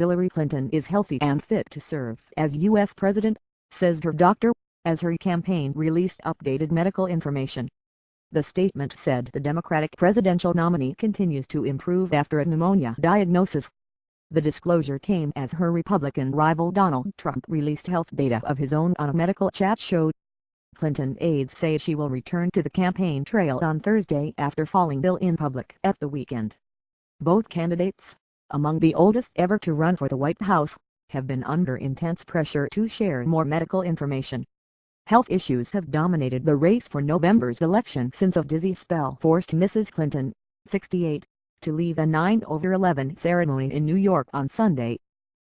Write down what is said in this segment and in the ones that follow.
Hillary Clinton is healthy and fit to serve as U.S. President, says her doctor, as her campaign released updated medical information. The statement said the Democratic presidential nominee continues to improve after a pneumonia diagnosis. The disclosure came as her Republican rival Donald Trump released health data of his own on a medical chat show. Clinton aides say she will return to the campaign trail on Thursday after falling ill in public at the weekend. Both candidates, among the oldest ever to run for the White House, have been under intense pressure to share more medical information. Health issues have dominated the race for November's election since a dizzy spell forced Mrs. Clinton, 68, to leave a 9/11 ceremony in New York on Sunday.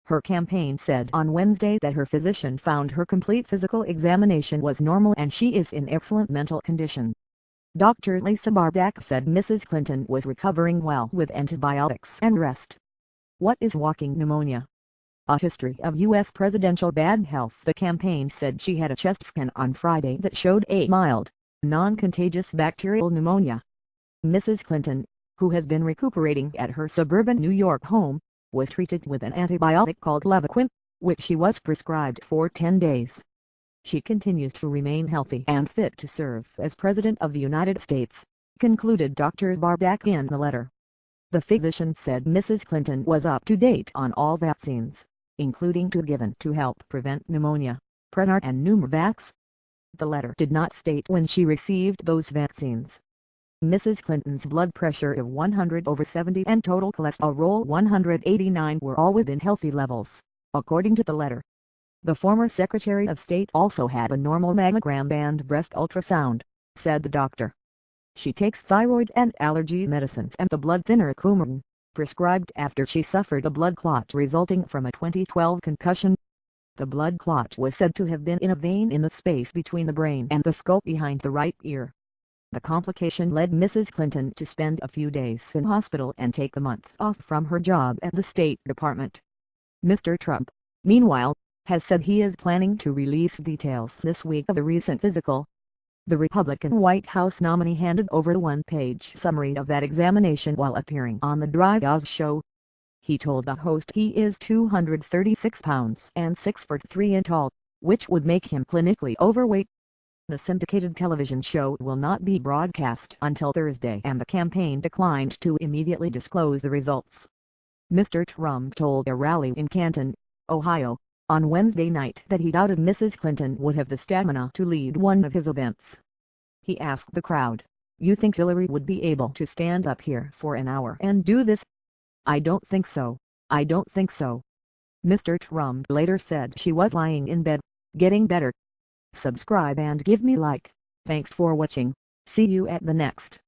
Her campaign said on Wednesday that her physician found her complete physical examination was normal and she is in excellent mental condition. Dr. Lisa Bardak said Mrs. Clinton was recovering well with antibiotics and rest. What is walking pneumonia? A history of U.S. presidential bad health. The campaign said she had a chest scan on Friday that showed a mild, non-contagious bacterial pneumonia. Mrs. Clinton, who has been recuperating at her suburban New York home, was treated with an antibiotic called Levaquin, which she was prescribed for 10 days. She continues to remain healthy and fit to serve as President of the United States, concluded Dr. Bardak in the letter. The physician said Mrs. Clinton was up to date on all vaccines, including two given to help prevent pneumonia, Prevnar and Pneumovax. The letter did not state when she received those vaccines. Mrs. Clinton's blood pressure of 100/70 and total cholesterol 189 were all within healthy levels, according to the letter. The former Secretary of State also had a normal mammogram and breast ultrasound, said the doctor. She takes thyroid and allergy medicines and the blood thinner Coumadin, prescribed after she suffered a blood clot resulting from a 2012 concussion. The blood clot was said to have been in a vein in the space between the brain and the skull behind the right ear. The complication led Mrs. Clinton to spend a few days in hospital and take a month off from her job at the State Department. Mr. Trump, meanwhile, has said he is planning to release details this week of the recent physical. The Republican White House nominee handed over a one-page summary of that examination while appearing on the Drive Oz show. He told the host he is 236 pounds and 6'3" tall, which would make him clinically overweight. The syndicated television show will not be broadcast until Thursday and the campaign declined to immediately disclose the results. Mr. Trump told a rally in Canton, Ohio, on Wednesday night that he doubted Mrs. Clinton would have the stamina to lead one of his events. He asked the crowd, "You think Hillary would be able to stand up here for an hour and do this?" "I don't think so, I don't think so." Mr. Trump later said she was lying in bed, getting better. Subscribe and give me like. Thanks for watching. See you at the next.